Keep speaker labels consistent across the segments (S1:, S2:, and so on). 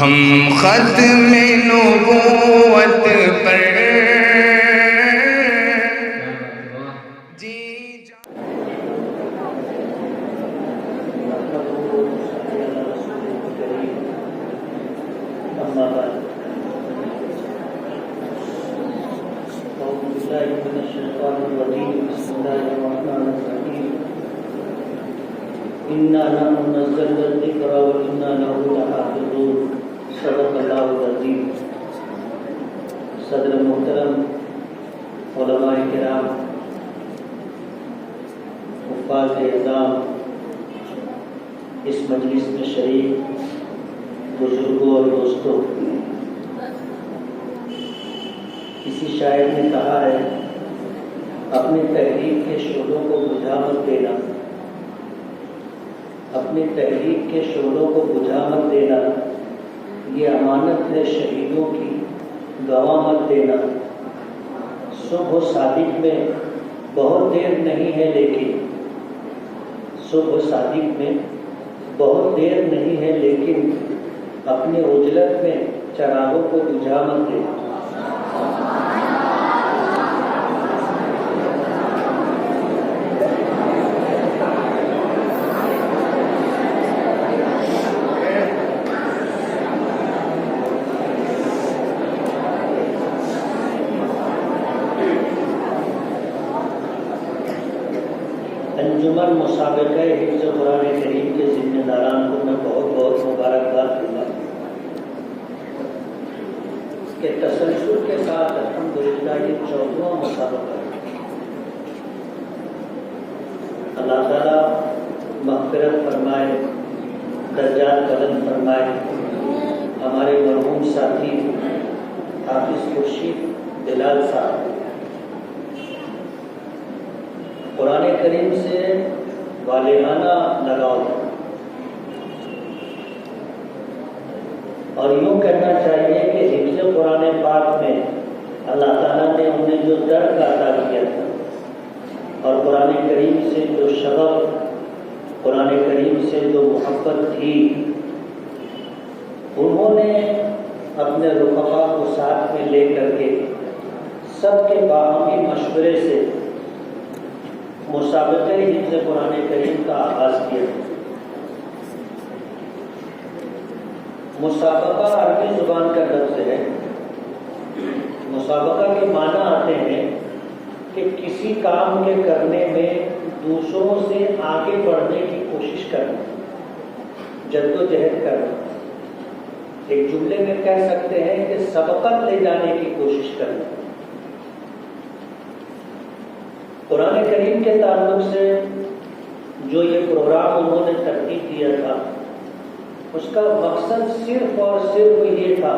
S1: ہم ختم نبوت پر
S2: إنا نحن نزلنا الذكر وإنا له لحافظون صدق اللہ العظیم۔ صدر محترم، علماء کرام، حفاظ اعظام، اس مجلس میں شریک بزرگوں اور دوستوں، کسی شاعر نے کہا ہے اپنی تحریک کے شعلوں کو بجھا مت دینا، اپنی تحریک کے شعلوں کو بجھا مت دینا، یہ امانت ہے شہیدوں کی گواہ مت دینا۔ صبح صادق میں بہت دیر نہیں ہے لیکن، صبح صادق میں بہت دیر نہیں ہے لیکن اپنے اجلت میں چراغوں کو بجھا مت دینا۔ انجمن مسابقہ حفظ قرآن کریم کے ذمہ داران کو میں بہت بہت مبارکباد دوں گا کہ تسلسل کے ساتھ الحمدللہ یہ 14واں مسابقہ ہے۔ اللہ تعالیٰ مغفرت فرمائے، درجات بلند فرمائے۔ ہمارے مرحوم ساتھی حافظ خورشید بلال صاحب قرآن کریم سے والہانہ لگاؤ، اور یوں کہنا چاہیے کہ حفظ قرآن پاک میں اللہ تعالیٰ نے انہیں جو درد عطا کیا تھا اور قرآن کریم سے جو شغف، قرآن کریم سے جو محبت تھی، انہوں نے اپنے رفقا کو ساتھ میں لے کر کے سب کے باہمی مشورے سے مسابقہ حفظ قرآن کریم کا آغاز کیا۔ مسابقہ عربی زبان کا لفظ ہے۔ مسابقہ کے معنی آتے ہیں کہ کسی کام کے کرنے میں دوسروں سے آگے بڑھنے کی کوشش کرنا، جدوجہد کرنا۔ ایک جملے میں کہہ سکتے ہیں کہ سبقت لے جانے کی کوشش کرنا۔ قرآن کریم کے تعلق سے جو یہ پروگرام انہوں نے ترتیب دیا تھا، اس کا مقصد صرف اور صرف یہ تھا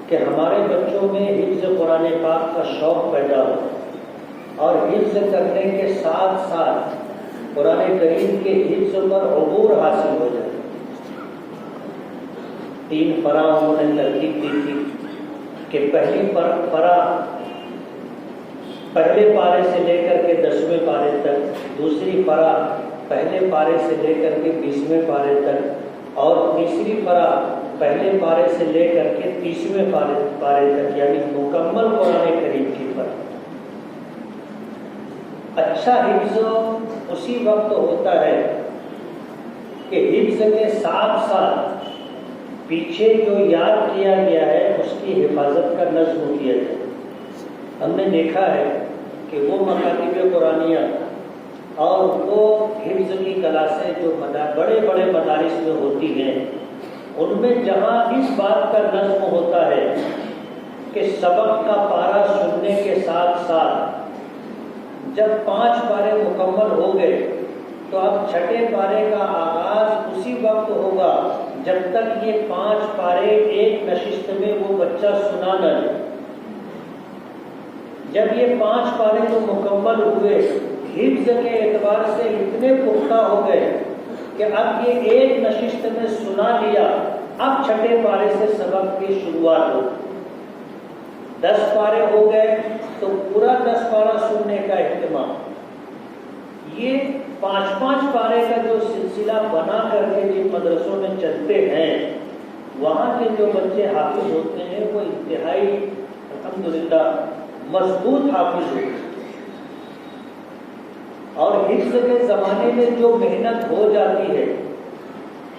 S2: کہ ہمارے بچوں میں حفظ قرآن پاک کا شوق پیدا ہو اور حفظ کرنے کے ساتھ ساتھ قرآن کریم کے حفظ پر عبور حاصل ہو جائے۔ 3 پرا انہوں نے ترتیب دی تھی کہ پہلی پرا پہلے پارے سے لے کر کے 10ویں پارے تک، دوسری پرا پہلے پارے سے لے کر کے 20ویں پارے تک، اور تیسری پرا پہلے پارے سے لے کر کے 30ویں پارے تک، یعنی مکمل قرآن کریم کی پرا۔ اچھا حفظ اسی وقت ہوتا ہے کہ حفظ کے ساتھ ساتھ پیچھے جو یاد کیا گیا ہے اس کی حفاظت کا نظم کیا جائے۔ ہم نے دیکھا ہے کہ وہ مکاتب قرآنیہ اور وہ حفظ کی کلاسیں جو بڑے بڑے مدارس میں ہوتی ہیں، ان میں جہاں اس بات کا نظم ہوتا ہے کہ سبق کا پارہ سننے کے ساتھ ساتھ جب 5 پارے مکمل ہو گئے تو اب 6 پارے کا آغاز اسی وقت ہوگا جب تک یہ 5 پارے ایک نشست میں وہ بچہ سنا نہ لے۔ جب یہ 5 پارے تو مکمل ہوئے، حفظ کے اعتبار سے اتنے پختہ ہو گئے کہ اب یہ ایک نشست میں سنا لیا، اب 6 پارے سے سبق کی شروعات ہو۔ 10 پارے ہو گئے تو پورا 10 پارہ سننے کا اہتمام۔ یہ 5-5 پارے کا جو سلسلہ بنا کر کے جن مدرسوں میں چلتے ہیں، وہاں کے جو بچے حافظ ہوتے ہیں وہ انتہائی الحمدللہ مضبوط حافظ ہوتے ہیں، اور حفظ کے زمانے میں جو محنت ہو جاتی ہے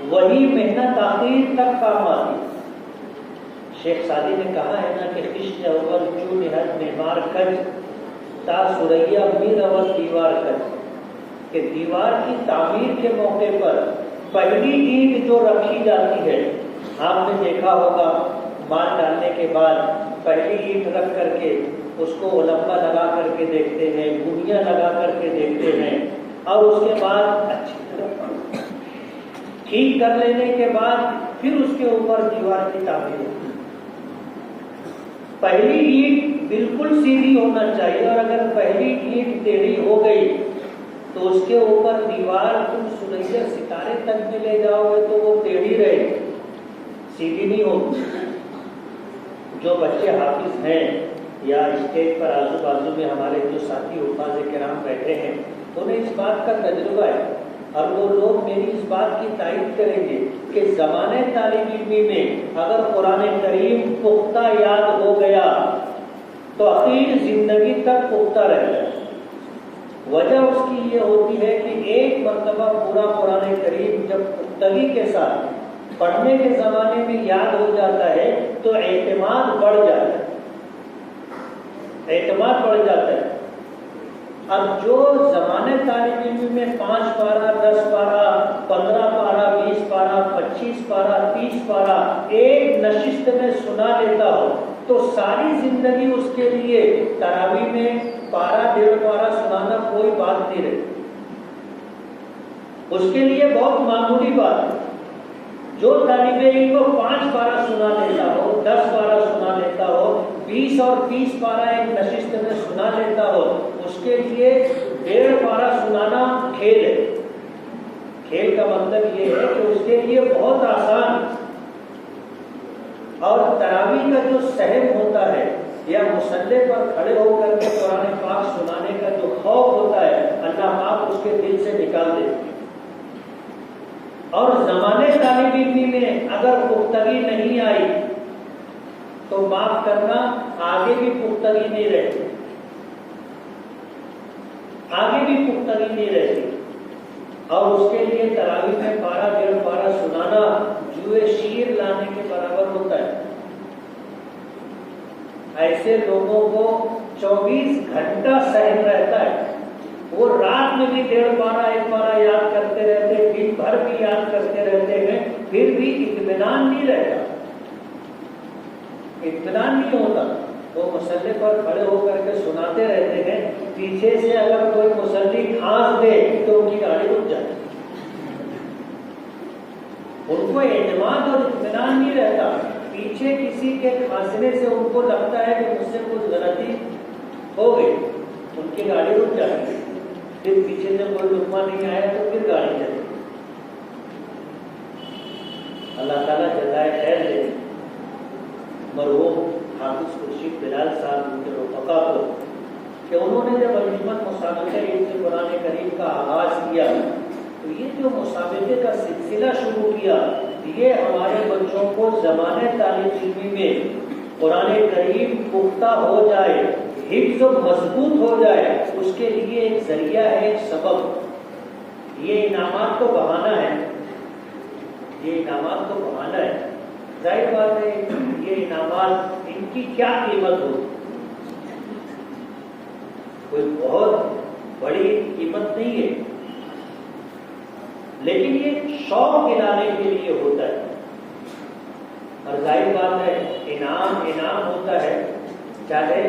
S2: وہی محنت آخر تک کام آتی ہے۔ شیخ سعدی نے کہا ہے نا کہ خشت اول جو نہت معمار کج تا سریا میر اول دیوار کج، کہ دیوار کی تعمیر کے موقع پر پہلی اینٹ جو رکھی جاتی ہے، آپ نے دیکھا ہوگا مال ڈالنے کے بعد پہلی اینٹ رکھ کر کے اس کو لمبا لگا کر کے دیکھتے ہیں، گنیاں لگا کر کے دیکھتے ہیں، اور اس کے بعد اچھی طرح ٹھیک کر لینے کے بعد پھر اس کے اوپر دیوار کی تعمیر ہوتی ہے۔ پہلی اینٹ بالکل سیدھی ہونا چاہیے، اور اگر پہلی اینٹ ٹیڑھی ہو گئی تو اس کے اوپر دیوار تم سورج ستارے تک بھی لے جاؤ گے تو وہ ٹیڑھی رہے گی، سیدھی نہیں ہوگی۔ جو بچے حافظ ہیں یا اسٹیج پر آزو بازو میں ہمارے جو ساتھی حفاظ کرام بیٹھے ہیں، انہیں اس بات کا تجربہ ہے، اور وہ لوگ میری اس بات کی تائید کریں گے کہ زمانے طالب علمی میں اگر قرآن کریم پختہ یاد ہو گیا تو اخیر زندگی تک پختہ رہ جائے۔ وجہ اس کی یہ ہوتی ہے کہ ایک مرتبہ پورا قرآن کریم جب پختگی کے ساتھ پڑھنے کے زمانے میں یاد ہو جاتا ہے تو اعتماد بڑھ جاتا ہے، اعتماد بڑھ جاتا ہے۔ اب جو زمانے طالب علم میں 5 پارہ 10 پارہ 15 پارہ 20 پارہ 25 پارہ 30 پارہ ایک نشست میں سنا لیتا ہو تو ساری زندگی اس کے لیے تراویح میں پارہ 1.5 پارہ سنانا کوئی بات نہیں رہتی، اس کے لیے بہت معمولی بات ہے۔ جو طالب علم کو 5 پارہ سنا لیتا ہو، 10 پارہ سنا لیتا ہو، 20 اور 30 پارہ ایک نشست میں سنا لیتا ہو، اس کے لیے 1.5 پارہ سنانا کھیل ہے۔ کھیل کا مطلب یہ ہے کہ اس کے لیے بہت آسان، اور تراویح کا جو سہم ہوتا ہے یا مصلی پر کھڑے ہو کر کے قرآن پاک سنانے کا جو خوف ہوتا ہے، اللہ پاک اس کے دل سے نکال دیتے ہیں۔ اور زمانے طالب علمی میں اگر پختگی نہیں آئی تو معاف کرنا آگے بھی پختگی نہیں رہتی، آگے بھی پختگی نہیں رہتی، اور اس کے لیے تراویح میں پارہ 1.5 پارہ سنانا جوئے شیر لانے کے برابر ہوتا ہے۔ ایسے لوگوں کو 24 گھنٹہ سہم رہتا ہے، وہ رات میں بھی 1.5 پارہ 1 پارہ یاد کرتے رہتے، دن بھر بھی یاد کرتے رہتے ہیں، پھر بھی اطمینان نہیں رہتا، اطمینان نہیں ہوتا۔ وہ مصلی پر کھڑے ہو کر کے سناتے رہتے ہیں، پیچھے سے اگر کوئی مصلی کھانس دے تو ان کی گاڑی رک جاتی، ان کو اعتماد اور اطمینان نہیں رہتا۔ پیچھے کسی کے کھانسنے سے ان کو لگتا ہے کہ مجھ سے کچھ غلطی ہو گئی، ان کی گاڑی رک جاتی ہے، پھر پیچھے سے کوئی لقمہ نہیں آیا تو پھر گاڑی چلے۔ اللہ تعالیٰ جزائے خیر دے مرحوم حافظ خورشید بلال صاحب ان کے رفقا کو کہ انہوں نے جب انجمن مسابقہ حفظ قرآن کریم کا آغاز کیا تو یہ جو مسابقے کا سلسلہ شروع کیا، یہ ہمارے بچوں کو زمانے طالب علمی میں قرآن کریم پختہ ہو جائے، حفظ مضبوط ہو جائے، اس کے لیے ایک ذریعہ ہے، ایک سبب۔ یہ انعامات تو بہانہ ہے، یہ انعامات تو بہانہ ہے، ظاہر بات ہے یہ انعامات ان کی کیا قیمت ہو، کوئی بہت بڑی قیمت نہیں ہے، لیکن یہ شوق دلانے کے لیے ہوتا ہے، اور ظاہر بات ہے انعام ہوتا ہے چاہے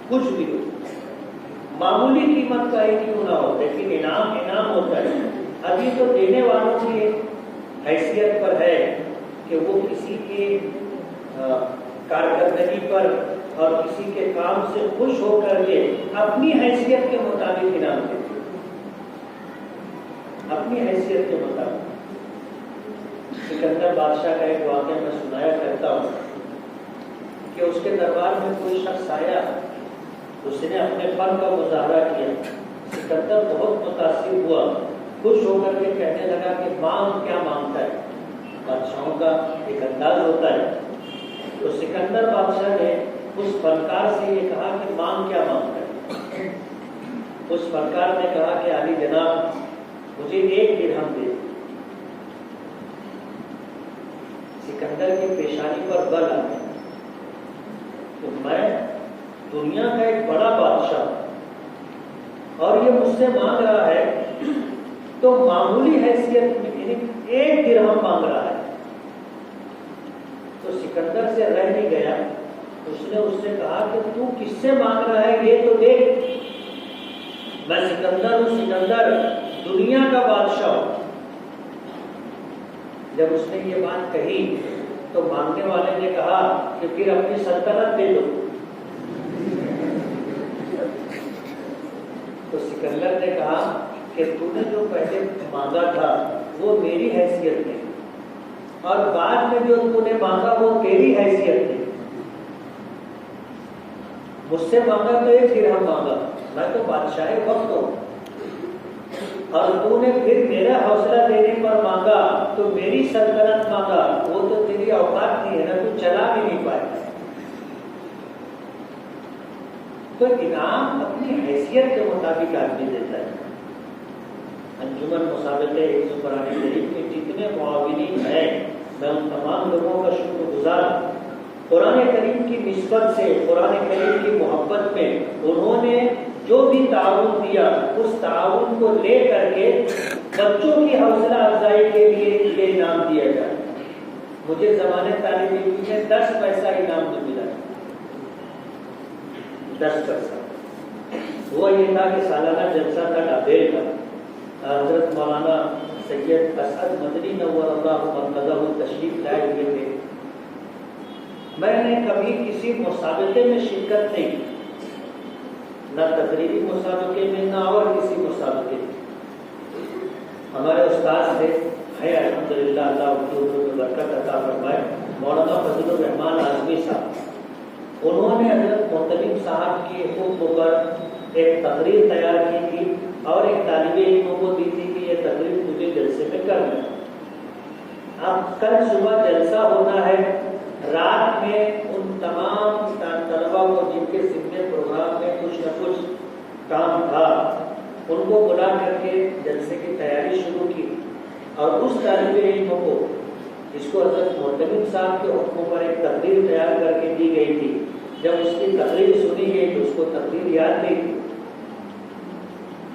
S2: کچھ بھی ہو، معمولی قیمت کا ہی کیوں نہ ہو، لیکن انعام ہوتا ہے۔ ابھی تو دینے والوں کی حیثیت پر ہے کہ وہ کسی کی کارکردگی پر اور کسی کے کام سے خوش ہو کر کے اپنی حیثیت کے مطابق انعام دیتے ہیں، اپنی حیثیت کے مطابق۔ سکندر بادشاہ کا ایک واقعہ میں سنایا کرتا ہوں کہ اس کے دربار میں کوئی شخص آیا، اس نے اپنے فن کا مظاہرہ کیا، سکندر بہت متاثر ہوا، خوش ہو کر کے کہنے لگا کہ مانگ کیا مانگتا ہے؟ بادشاہوں کا ایک ایک انداز ہوتا ہے. تو سکندر بادشاہ نے اس فنکار سے یہ کہا کہ مانگ کیا مانگتا ہے. اس فنکار نے کہا کہ عالی جناب مجھے 1 درہم دے. سکندر کی پیشانی پر بل آ گیا کہ میں دنیا کا ایک بڑا بادشاہ ہوں اور یہ مجھ سے مانگ رہا ہے تو معمولی حیثیت میں یعنی 1 درہم مانگ رہا ہے. تو سکندر سے رہ نہیں گیا. اس نے اس سے کہا کہ تو کس سے مانگ رہا ہے یہ تو دیکھ. میں سکندر ہوں، سکندر دنیا کا بادشاہ ہوں. جب اس نے یہ بات کہی تو مانگنے والے نے کہا کہ پھر اپنی سلطنت دے دو. تو سکندر نے کہا کہ تو نے جو پہلے مانگا تھا وہ میری حیثیت میں اور بعد میں جو تو نے مانگا وہ تیری حیثیت میں. مجھ سے مانگا تو 1 درہم مانگا، میں تو بادشاہ وقت ہوں، اور تو نے پھر میرا حوصلہ دینے پر مانگا تو میری سلطنت مانگا. وہ تو تیری اوقات نہیں ہے نا، تو چلا بھی نہیں پائے. تو انعام اپنی حیثیت کے مطابق آدمی دیتا ہے. انجمن مسابقے حفظ قرآن کریم کے جتنے معاونین ہیں میں ان تمام لوگوں کا شکر گزار ہوں. قرآن کریم کی نسبت سے، قرآن کریم کی محبت میں انہوں نے جو بھی تعاون دیا اس تعاون کو لے کر کے بچوں کی حوصلہ افزائی کے لیے یہ انعام دیا جائے. مجھے زمانے طالب علم میں 10 پیسہ انعام نہیں ملا. 10 پیسہ. وہ یہ تھا کہ سالانہ جلسہ تھا ڈابیل کا. حضرت مولانا سید اسعد مدنی نور اللہ مرکزہ تشریف لائے ہوئے تھے. میں نے کبھی کسی مسابقے میں شرکت نہیں کی، نہ تقریری مسابقے میں نہ اور کسی مسابقے میں. ہمارے استاد تھے ہے الحمدللہ، اللہ اردو میں برکت عطا فرمائے، مولانا فضل الرحمان اعظمی صاحب. انہوں نے حضرت محترم صاحب کی حکم پر ایک تقریر تیار کی تھی اور ایک طالب علموں کو دی تھی کہ یہ تقریر مجھے جلسے میں کرنا. اب کل صبح جلسہ ہونا ہے، رات میں ان تمام طلبا کو جن کے ذمے پروگرام میں کچھ نہ کچھ کام تھا ان کو بلا کر کے جلسے کی تیاری شروع کی. اور اس طالب علموں کو جس کو حضرت محترم صاحب کے حکموں پر ایک تقریر تیار کر کے دی گئی تھی، جب اس کی تقریر سنی گئی تو اس کو تقریر یاد نہیں تھی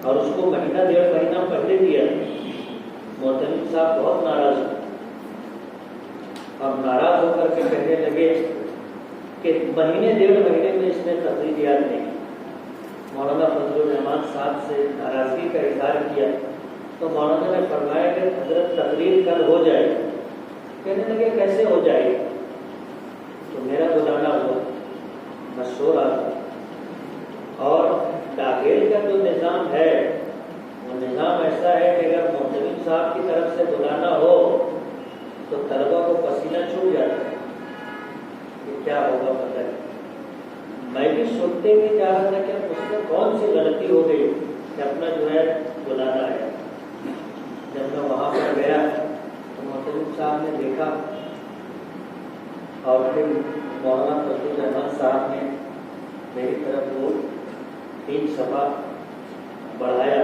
S2: اور اس کو مہینہ 1.5 مہینہ پہلے دیا. محترم صاحب بہت ناراض ہوئے اور ناراض ہو کر کے کہنے لگے کہ مہینے 1.5 مہینے میں اس نے تقریر یاد نہیں. مولانا فضل الرحمان صاحب سے ناراضگی کا اظہار کیا تو مولانا نے فرمایا کہ حضرت تقریر کل ہو جائے. کہنے لگے کیسے ہو جائے گی؟ تو میرا بلانا ہوا، میں سو رہا تھا. اور داخل کا جو نظام ہے وہ نظام ایسا ہے کہ اگر محترم صاحب کی طرف سے بلانا ہو تو طلبا کو پسینہ چھوٹ جاتا ہے کہ کیا ہوگا پتہ ہے. میں بھی سنتے ہوئے جا رہا تھا کہ اس میں کون سی غلطی ہو گئی کہ اپنا جو ہے بلانا ہے. جب میں وہاں پر گیا تو محترم صاحب نے دیکھا اور پھر مولانا فضل الرحمان صاحب نے میری طرف وہ 3 صفحہ بڑھایا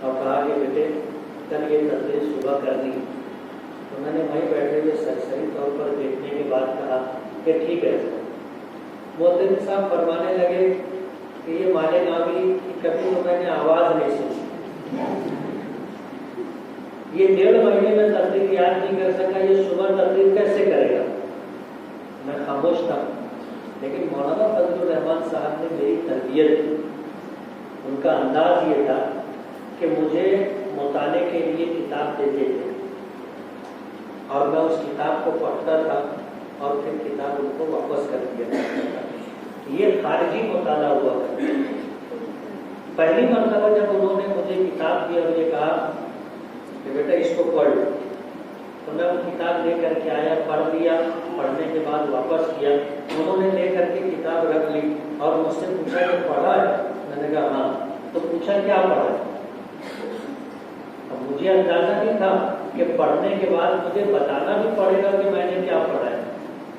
S2: اور کہا کہ بیٹے کل یہ تقریر صبح کرنی. تو میں نے وہیں بیٹھے ہوئے سرسری طور پر دیکھنے کے بعد کہا کہ ٹھیک ہے. محترم صاحب فرمانے لگے کہ یہ مالے نامی کی کبھی تو میں نے آواز نہیں سنی، یہ 1.5 مہینے میں تقریر یاد نہیں کر سکا، یہ صبح تقریر کیسے کرے گا. میں خاموش تھا، لیکن مولانا فضل الرحمان صاحب نے میری تربیت کی. ان کا انداز یہ تھا کہ مجھے مطالعے کے لیے کتاب دیتے تھے اور میں اس کتاب کو پڑھتا تھا اور پھر کتاب ان کو واپس کر دیا تھا. یہ خارجی مطالعہ ہوا تھا. پہلی مرتبہ جب انہوں نے مجھے کتاب دی اور یہ کہا کہ بیٹا اس کو پڑھ، تو میں وہ کتاب لے کر کے آیا، پڑھ لیا. پڑھنے کے بعد واپس کیا. انہوں نے لے کر کے کتاب رکھ لی اور مجھ سے پوچھا کہ پڑھا ہے؟ میں نے کہا ہاں. تو پوچھا کیا پڑھا ہے؟ اب مجھے اندازہ نہیں تھا کہ پڑھنے کے بعد مجھے بتانا بھی پڑے گا کہ میں نے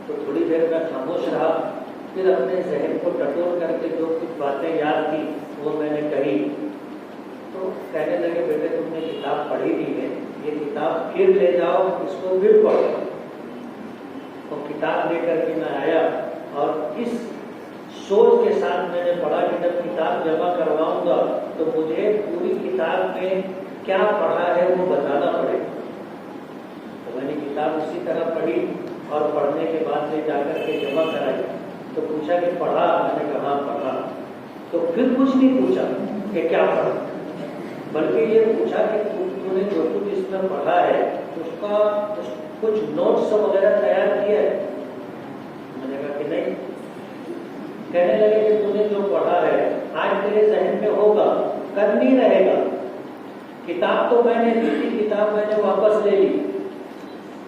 S2: تو تھوڑی دیر میں خاموش رہا، پھر اپنے ذہن کو ٹٹول کر کے جو کچھ باتیں یاد تھی وہ میں نے کہی. تو کہنے لگے بیٹے تم نے کتاب پڑھی نہیں ہے، یہ کتاب پھر لے جاؤ، اس کو پھر پڑھو. تو کتاب لے کر کے میں آیا اور اس سوچ کے ساتھ میں نے پڑھا کہ جب کتاب جمع کرواؤں گا تو مجھے پوری کتاب میں کیا پڑھا ہے وہ بتانا پڑے گا. تو میں نے کتاب اسی طرح پڑھی اور پڑھنے کے بعد میں جا کر کے جمع کرائی. تو پوچھا کہ پڑھا؟ میں نے کہا پڑھا. تو پھر کچھ نہیں پوچھا کہ کیا پڑھا، بلکہ یہ پوچھا کہ تم نے جو کچھ اس میں پڑھا ہے اس کا کچھ نوٹس وغیرہ تیار کیا ہے. میں نے کہا کہ نہیں. کہنے لگے کہ تم نے جو پڑھا ہے آج تیرے ذہن میں ہوگا، کل نہیں رہے گا. کتاب تو میں نے دی تھی، کتاب میں نے واپس لے لی.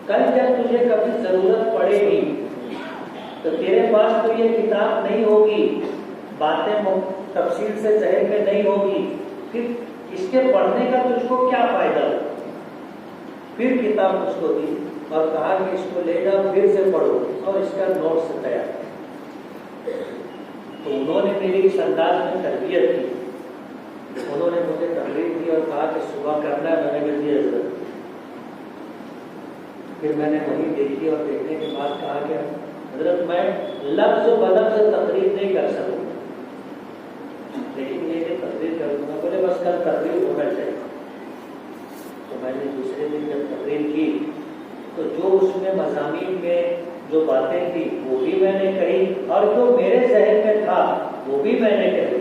S2: کل جب تجھے کبھی ضرورت پڑے گی تو تیرے پاس تو یہ کتاب نہیں ہوگی، باتیں تفصیل سے ذہن میں نہیں ہوگی، پھر اس کے پڑھنے کا تجھ کو کیا فائدہ. پھر کتاب اس کو دی اور کہا کہ اس کو لے جاؤ، پھر سے پڑھو اور اس کا نوٹس تیار. تو انہوں نے میری اس انداز میں تربیت کی. انہوں نے مجھے تقریر دی اور کہا کہ صبح کرنا ہے. میں نے کہا جی حضرت. پھر میں نے وہی دیکھی اور دیکھنے کے بعد کہا کہ حضرت میں لفظ بلفظ تقریر نہیں کر سکوں، لیکن یہ تقریر کر دوں گا. بولے بس کل تقریر ہونا چاہیے. تو میں نے دوسرے دن جب تقریر کی تو جو اس میں مضامین میں جو باتیں تھی وہ بھی میں نے کہی اور جو میرے ذہن میں تھا وہ بھی میں نے کہی.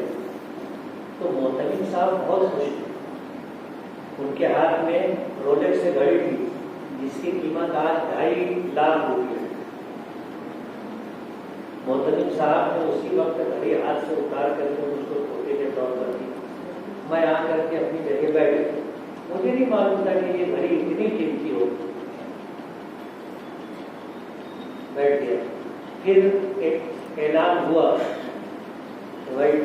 S2: تو محتمم صاحب بہت خوش تھے. ان کے ہاتھ میں رولیکس سے گھڑی تھی جس کی قیمت آج 2.5 لاکھ روپے. محتمم صاحب نے اسی وقت گھڑی ہاتھ سے اتار کر کے مجھ کو تحفے کے طور پر دی. میں آ کر کے اپنی جگہ بیٹھ گیا. مجھے نہیں معلوم تھا کہ یہ گھڑی اتنی قیمتی ہو. بیٹھ گیا. پھر ایک اعلان ہوا کہ بھائی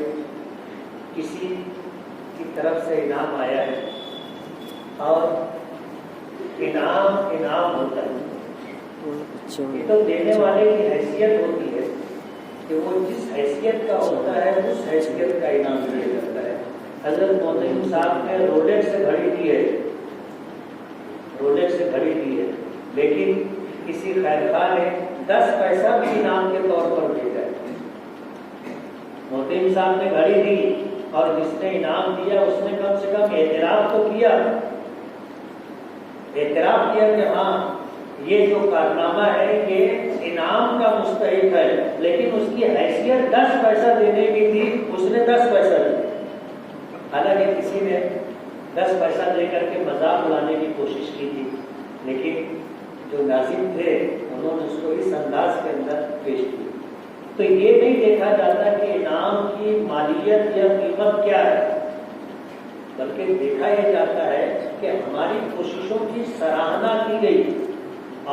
S2: کسی کی طرف سے انعام آیا ہے اور انعام ہوتا ہے. یہ تو دینے والے کی حیثیت ہوتی ہے کہ وہ جس حیثیت کا ہوتا ہے اس حیثیت کا انعام دیا جاتا ہے. حضرت محتمم صاحب نے رولیکس سے گھڑی دی ہے، رولیکس سے گھڑی دی ہے، لیکن کسی خیر خواہ نے 10 پیسہ بھی انعام کے طور پر بھیجا ہے. محتمم صاحب نے گھڑی دی اور جس نے انعام دیا اس نے کم سے کم اعتراف تو کیا، اعتراف کیا کہ ہاں یہ جو کارنامہ ہے یہ انعام کا مستحق ہے، لیکن اس کی حیثیت 10 پیسہ دینے کی تھی، اس نے 10 پیسہ دیا. حالانکہ کسی نے 10 پیسہ دے کر کے مذاق اڑانے کی کوشش کی تھی، لیکن جو ناظرین تھے انہوں نے اس کو اس انداز کے اندر پیش کیا. تو یہ نہیں دیکھا جاتا کہ انعام کی مالیت یا قیمت کیا ہے، بلکہ دیکھا یہ جاتا ہے کہ ہماری کوششوں کی سراہنا کی گئی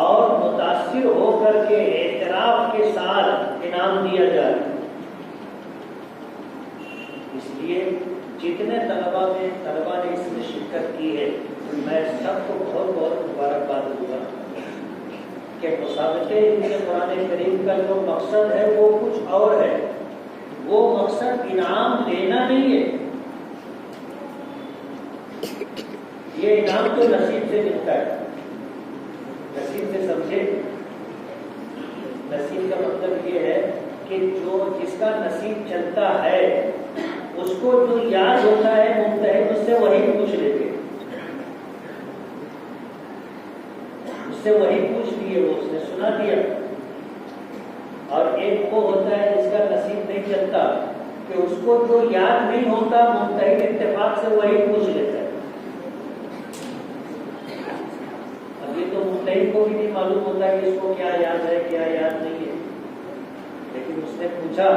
S2: اور متاثر ہو کر کے اعتراف کے ساتھ انعام دیا جائے. اس لیے جتنے طلباء نے اس میں شرکت کی ہے میں سب کو بہت بہت مبارکباد دوں گا کہ مسابقے قرآن کریم کا جو مقصد ہے وہ کچھ اور ہے. وہ مقصد انعام لینا نہیں ہے. یہ انعام تو نصیب سے ملتا ہے. نصیب سے سمجھے، نصیب کا مطلب یہ ہے کہ جس کا نصیب چلتا ہے اس کو جو یاد ہوتا ہے ممتحن اس سے وہی پوچھ لیتے، اس سے وہی پوچھ لیے، وہ اس نے سنا دیا. اور ایک وہ ہوتا ہے جس کا نصیب نہیں چلتا کہ اس کو جو یاد نہیں ہوتا ممتحن اتفاق سے وہی پوچھ لیتا ہے. اب یہ تو ممتحن کو بھی نہیں معلوم ہوتا کہ اس کو کیا یاد ہے کیا یاد نہیں ہے، لیکن اس نے پوچھا،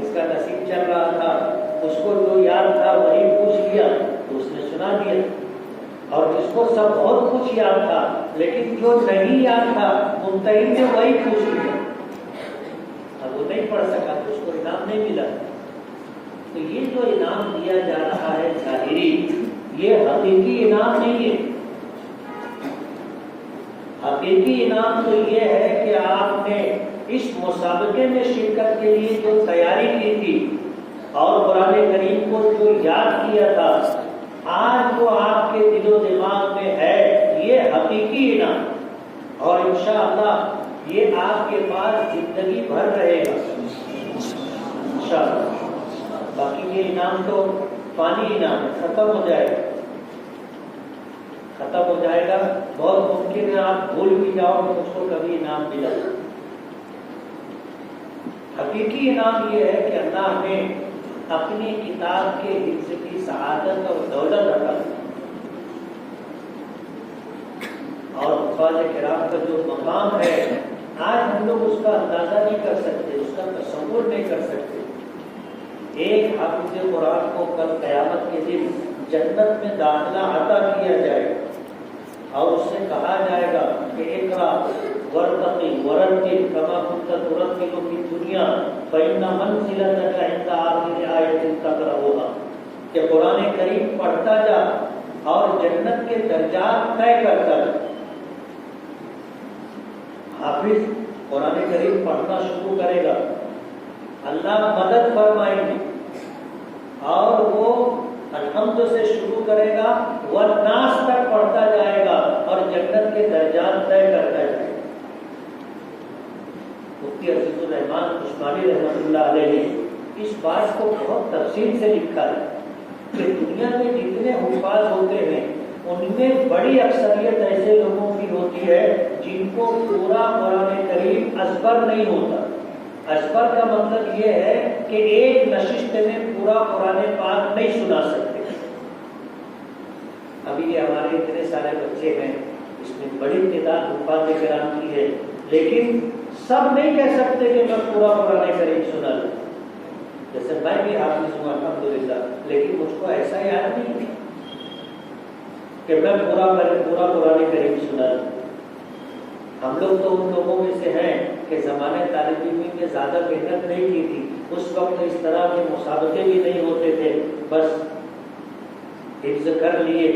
S2: اس کا نصیب چل رہا تھا، اس کو جو یاد تھا وہی پوچھ لیا تو اس نے سنا دیا. اور جس کو سب بہت کچھ یاد تھا لیکن جو نہیں یاد تھا ممتحن نے وہی پوچھ لیا، اب وہ نہیں پڑھ سکا تو اس کو انعام نہیں ملا. تو یہ جو انعام دیا جا رہا ہے ظاہری، یہ حقیقی انعام نہیں ہے. حقیقی انعام تو یہ ہے کہ آپ نے اس مسابقے میں شرکت کے لیے جو تیاری کی تھی اور قرآن کریم کو جو یاد کیا تھا، آج وہ آپ کے دل و دماغ میں ہے، یہ حقیقی انعام، اور انشاءاللہ یہ آپ کے پاس زندگی بھر رہے گا انشاءاللہ۔ باقی یہ انعام تو فانی انعام ہے، ختم ہو جائے گا، ختم ہو جائے گا۔ بہت ممکن ہے آپ بھول بھی جاؤ کہ مجھ کو کبھی انعام ملا۔ حقیقی انعام یہ ہے کہ اللہ ہمیں اپنی کتاب کے حفظ کی سعادت اور دولت عطا کی، اور حفاظ کرام کا جو مقام ہے آج ہم لوگ اس کا اندازہ نہیں کر سکتے، اس کا تصور نہیں کر سکتے۔ ایک حافظ قرآن کو کل قیامت کے دن جنت میں داخلہ عطا کیا جائے گا اور اس سے کہا جائے گا کہ اقرا ورتقی ورتل کما كنت ترتل في الدنيا فإن منزلتك عند آخر آیۃ تقرأها، کہ قرآن کریم پڑھتا جا اور جنت کے درجات طے کرتا جا۔ حافظ قرآن کریم پڑھنا شروع کرے گا، اللہ مدد فرمائیں گے اور وہ الحمد سے شروع کرے گا، والناس تک پڑھتا جائے گا اور جنت کے درجات طے کرتا جائے گا۔ مفتی عزیز الرحمان عثمانی رحمۃ اللہ علیہ نے اس بات کو بہت تفصیل سے لکھا ہے کہ دنیا میں جتنے حفاظ ہوتے ہیں ان میں بڑی اکثریت ایسے لوگوں کی ہوتی ہے جن کو پورا قرآن کریم ازبر نہیں ہوتا۔ ازبر کا مطلب یہ ہے کہ ایک نشست میں پورا قرآن پاک نہیں سنا سکتے۔ ابھی یہ ہمارے اتنے سارے بچے ہیں، اس میں بڑی تعداد حفاظ کرام کی ہے، لیکن سب نہیں کہہ سکتے کہ میں پورا قرآن کریم سنا لوں۔ جیسے میں بھی حافظ ہوں الحمدللہ، لیکن مجھ کو ایسا یاد نہیں ہے کہ میں پورا قرآن کریم سنا لوں۔ ہم لوگ تو ان لوگوں میں سے ہیں کہ زمانے طالب علمی میں زیادہ محنت نہیں کی تھی، اس وقت اس طرح کے مسابقے بھی نہیں ہوتے تھے، بس حفظ کر لیے۔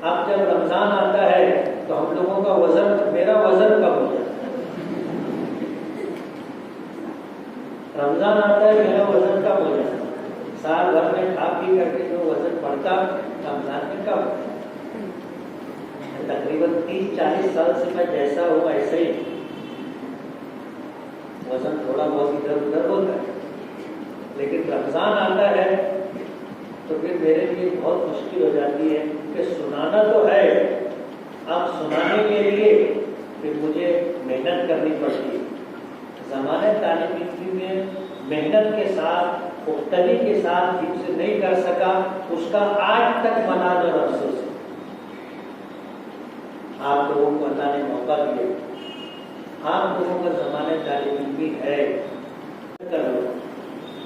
S2: اب جب رمضان آتا ہے تو ہم لوگوں کا وزن، میرا وزن کم ہو جاتا ہے۔ رمضان آتا ہے میرا وزن کم ہو جاتا ہے، سال بھر میں کھا پی کر کے جو وزن بڑھتا رمضان میں کم ہوتا ہے۔ تقریباً 30-40 سال سے میں جیسا ہوں ایسے ہی وزن تھوڑا بہت ادھر ادھر ہوتا ہے، لیکن رمضان آتا ہے تو پھر میرے لیے بہت مشکل ہو جاتی ہے کہ سنانا تو ہے، اب سنانے کے لیے پھر مجھے محنت کرنی پڑتی ہے۔ زمانے طالب علم میں محنت کے ساتھ، پختگی کے ساتھ حفظ نہیں کر سکا، اس کا آج تک ملال اور افسوس ہے۔ آپ لوگوں کو اللہ نے موقع دیا، آپ لوگوں کا زمانے طالب علمی ہے،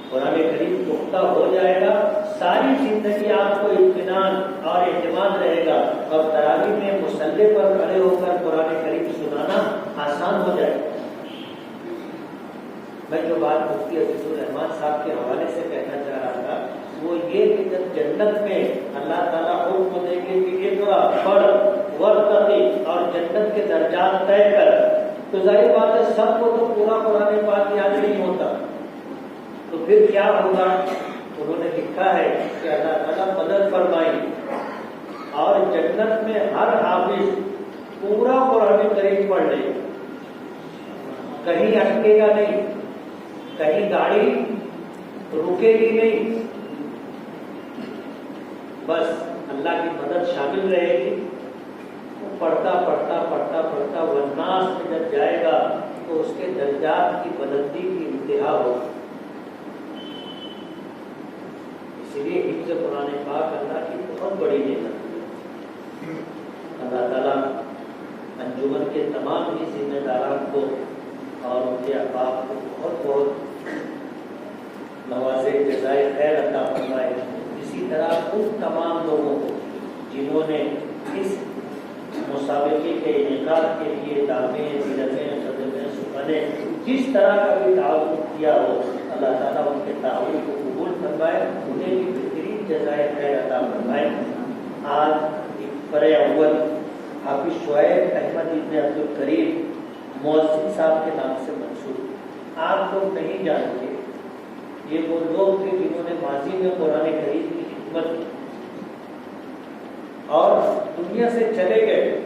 S2: قرآن کریم پختہ ہو جائے گا، ساری زندگی آپ کو اطمینان اور اعتماد رہے گا، اور تراویح میں مصلی پر کھڑے ہو کر قرآن کریم سنانا آسان ہو جائے گا۔ میں جو بات مفتی عزیز الرحمان صاحب کے حوالے سے کہنا چاہ رہا تھا وہ یہ کہ جب جنت میں اللہ تعالیٰ حکم دیں گے کہ اقرا پڑھ ورتقی اور جنت کے درجات طے کر، تو ظاہر بات ہے سب کو تو پورا قرآن پاک یاد نہیں ہوتا، تو پھر کیا ہوگا؟ انہوں نے لکھا ہے کہ اللہ تعالیٰ مدد فرمائے اور جنت میں ہر حافظ پورا قرآن کریم پڑھ لے، کہیں اٹکے گا نہیں، کہیں گاڑی رکے گی نہیں، بس اللہ کی مدد شامل رہے گی۔ وہ پڑھتا پڑھتا پڑھتا پڑھتا والناس میں جب جائے گا تو اس کے درجات کی بلندی کی انتہا ہوگی۔ اسی لیے حفظ قرآن پاک اللہ کی بہت بڑی نعمت ہے۔ اللہ تعالیٰ انجمن کے تمام ہی ذمہ داران کو اور ان کے احباب کو بہت بہت نوازے، جزائے خیر عطا فرمائے۔ اسی طرح ان تمام لوگوں کو جنہوں نے اس مسابقے کے انعقاد کے لیے دعویں، زیرتیں، صدقیں، سخنیں جس طرح کا بھی تعاون کیا ہو، اللہ تعالیٰ ان کے تعاون کو قبول فرمائے، انہیں بھی بہترین جزائے خیر عطا فرمائے۔ آج برے اول حافظ شعیب احمد ابن عبد الکریم مؤذن صاحب کے نام سے منسوب، آپ لوگ نہیں جانتے، یہ وہ لوگ تھے جنہوں نے ماضی میں قرآن کریم کی خدمت کی اور دنیا سے چلے گئے،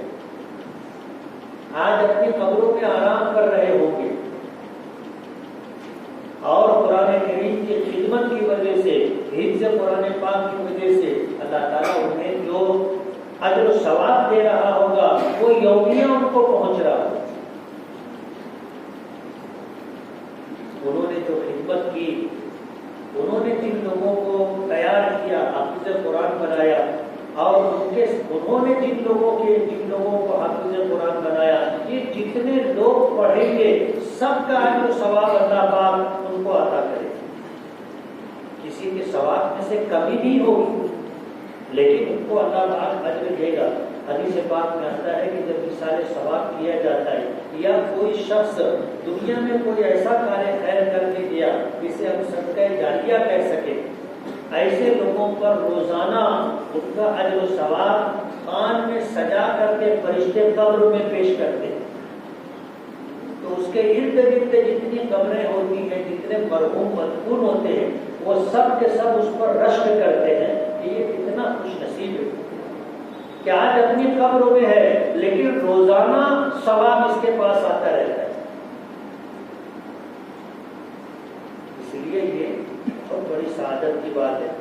S2: آج اپنی قبروں میں آرام کر رہے ہوں گے، اور قرآن کریم کی خدمت کی وجہ سے، حفظ قرآن پاک کی وجہ سے اللہ تعالیٰ انہیں جو اجر و ثواب دے رہا ہوگا وہ یومیہ ان کو پہنچ رہا ہوگا۔ انہوں نے جو خدمت کی، انہوں نے جن لوگوں کو تیار کیا، حافظ قرآن بنایا، اور انہوں نے جن لوگوں کو حافظ قرآن بنایا، یہ جتنے لوگ پڑھیں گے سب کا اجر و ثواب اللہ پاک ان کو عطا کرے، کسی کے ثواب میں سے کمی نہیں ہوگی، لیکن ان کو اللہ پاک اجر دے گا۔ حدیث پاک میں آتا ہے کہ جب مثال ثواب کیا جاتا ہے یا کوئی شخص دنیا میں کوئی ایسا کار خیر کر کے گیا جسے ہم صدقہ جاریہ کہہ سکیں، ایسے لوگوں پر روزانہ ان کا اجر و ثواب خان میں سجا کر کے فرشتے قبر میں پیش کرتے ہیں، تو اس کے ارد گرد جتنی قبریں ہوتی ہیں، جتنے مرحوم مدفون ہوتے ہیں، وہ سب کے سب اس پر رشک کرتے ہیں کہ یہ کتنا خوش نصیب ہے کہ آج اپنی قبروں میں ہے لیکن روزانہ ثواب اس کے پاس آتا رہتا ہے۔ اس لیے یہ بہت بڑی سعادت کی بات ہے۔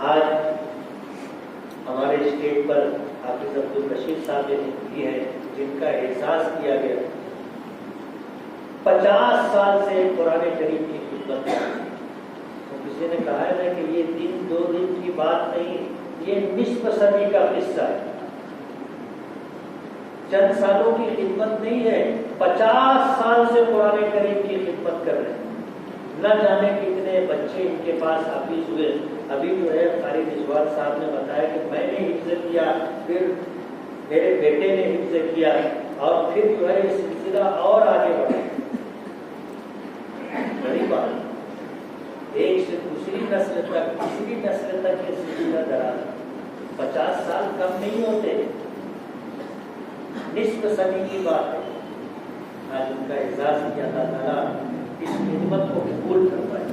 S2: آج ہمارے اسٹیٹ پر حافظ عبد الرشید صاحب نے ہے جن کا احساس کیا گیا، 50 سال سے قرآن کریم کی خدمت ہے۔ تو کسی نے کہا ہے کہ یہ دن دو دن کی بات نہیں، یہ نصف صدی کا قصہ ہے، چند سالوں کی خدمت نہیں ہے، 50 سال سے قرآن کریم کی خدمت کر رہے ہیں۔ نہ جانے کتنے بچے ان کے پاس حافظ ہوئے۔ ابھی جو ہے قاری رضوان صاحب نے بتایا کہ میں نے حفظ کیا، پھر میرے بیٹے نے حفظ کیا، اور پھر جو ہے یہ سلسلہ اور آگے بڑھا۔ بڑی بات، ایک سے دوسری نسل تک، تیسری نسل تک یہ سلسلہ دراز، 50 سال کم نہیں ہوتے، نصف صدی کی بات ہے۔ آج ان کا اعزاز کیا، اللہ تعالیٰ اس خدمت کو قبول کروائے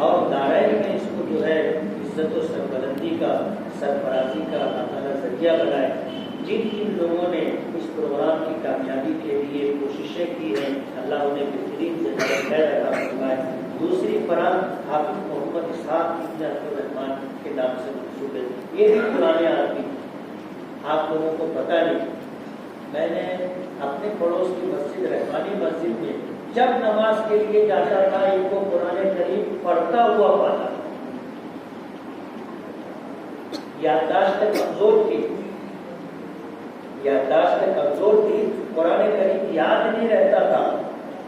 S2: اور دارائن میں اس کو جو ہے عزت و سربلندی کا، سرفرازی کا اللہ تعالیٰ ذریعہ بنائے۔ جن جن لوگوں نے اس پروگرام کی کامیابی کے لیے کوششیں کی ہیں، اللہ انہیں بہترین سے خیر عطا فرمائے۔ دوسری فرحت حافظ محمد اسحاق ابن عبد الرحمان کے نام سے منسوب ہے، یہ بھی پرانے آدمی، آپ لوگوں کو پتہ نہیں۔ میں نے اپنے پڑوس کی مسجد رحمانی مسجد میں جب نماز کے لیے جاتا تھا ان کو قرآن کریم پڑھتا ہوا پاتا، یادداشت کمزور تھی، قرآن کریم یاد نہیں رہتا تھا،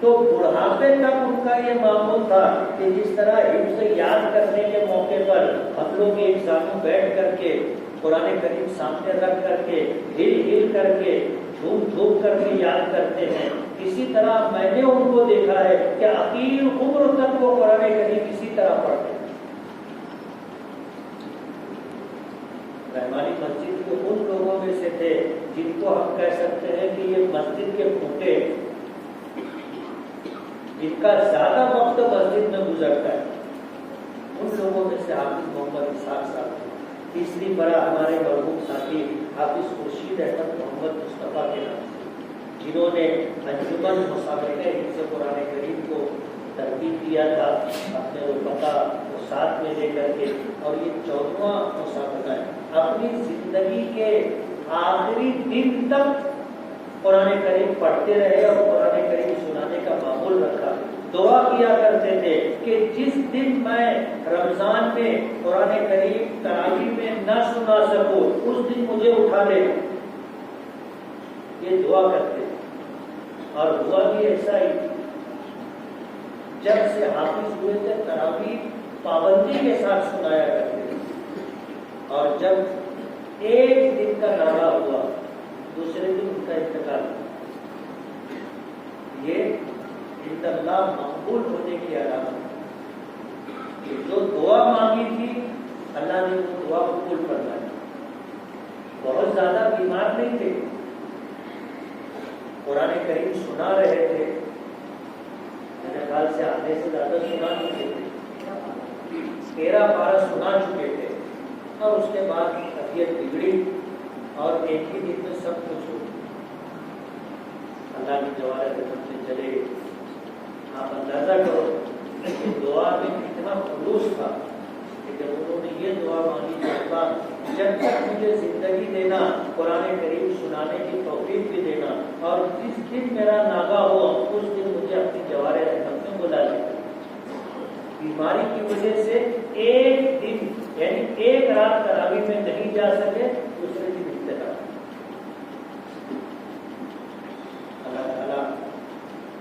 S2: تو بڑھاپے تک ان کا یہ معمول تھا کہ جس طرح حفظ یاد کرنے کے موقع پر ہم لوگ ایک سامنے بیٹھ کر کے قرآن کریم سامنے رکھ کر کے ہل ہل کر کے جھوم جھوم کر کے یاد کرتے ہیں، اسی طرح میں نے ان کو دیکھا ہے کہ اخیر عمر تک وہ قرآن کریم اسی طرح پڑھتے ہیں۔ رحمانی مسجد کے ان لوگوں میں سے تھے جن کو ہم کہہ سکتے ہیں کہ یہ مسجد کے کھوٹے، جن کا زیادہ وقت مسجد میں گزرتا ہے، ان لوگوں میں سے حافظ محمد اسحاق صاحب۔ تیسری برا ہمارے مرحوم ساتھی حافظ خورشید احمد محمد مصطفیٰ کے نام سے، جنہوں نے انجمن مسابقہ حفظ قرآن کریم کو ترتیب دیا تھا اپنے رفقا کو ساتھ میں لے کر کے، اور یہ 14واں مسابقہ ہے۔ اپنی زندگی کے آخری دن تک قرآن کریم پڑھتے رہے اور قرآن کریم سنانے کا معمول رکھا۔ دعا کیا کرتے تھے کہ جس دن میں رمضان میں قرآن کریم تراویح میں نہ سنا سکوں اس دن مجھے اٹھا لینا، یہ دعا کرتے تھے۔ اور ہوا بھی ایسا ہی، جب سے حافظ ہوئے تھے تراویح پابندی کے ساتھ سنایا کرتے تھے، اور جب ایک دن کا نعرہ ہوا دوسرے دن ان کا انتقال ہوا۔ یہ عند اللہ مقبول ہونے کی علامت کہ جو دعا مانگی تھی اللہ نے وہ دعا قبول فرمائی۔ بہت زیادہ بیمار نہیں تھے، قرآن کریم سنا رہے تھے، میرے خیال سے آدھے سے زیادہ سنا چکے تھے، 13 پارہ سنا چکے تھے، اور اس کے بعد طبیعت بگڑی اور ایک ہی دن میں سب کچھ ہو گیا۔ اللہ کی جوار رحمت سے چلے، آپ اندازہ کرو کہ دعا میں کتنا خلوص تھا کہ جب انہوں نے یہ دعا مانگی کہ اللہ جب تک مجھے زندگی دینا، قرآن کریم سنانے کی توفیق بھی دینا، اور جس دن میرا ناگا ہو اس دن مجھے اپنی جوار رحمت میں بلا لے۔ بیماری کی وجہ سے ایک دن یعنی ایک رات تراویح میں نہیں جا سکے، دوسرے دن ابتدا۔ اللہ تعالیٰ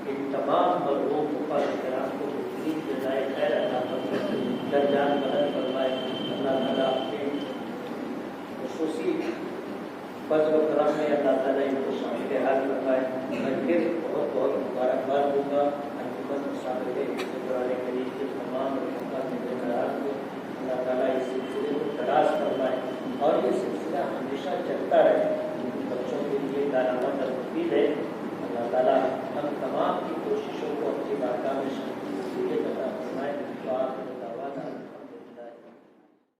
S2: ان تمام مرحوم حفاظ کرام کو بہترین جزائے خیر عطا فرمائے، درجات بلند فرمائے۔ اللہ تعالیٰ اپنے خصوصی فضل و کرم میں اللہ تعالیٰ ان کو شامل حال فرمائے۔ میں پھر بہت بہت مبارکباد دوں گا انجمن مسابقے قرآن کریم کے تمام ممبران کو۔ اللہ تعالیٰ اس سلسلے کو دراز فرمائے اور یہ سلسلہ ہمیشہ چلتا رہے، بچوں کے لیے کارآمد اور مفید ہے۔ اللہ تعالیٰ ہم تمام کی کوششوں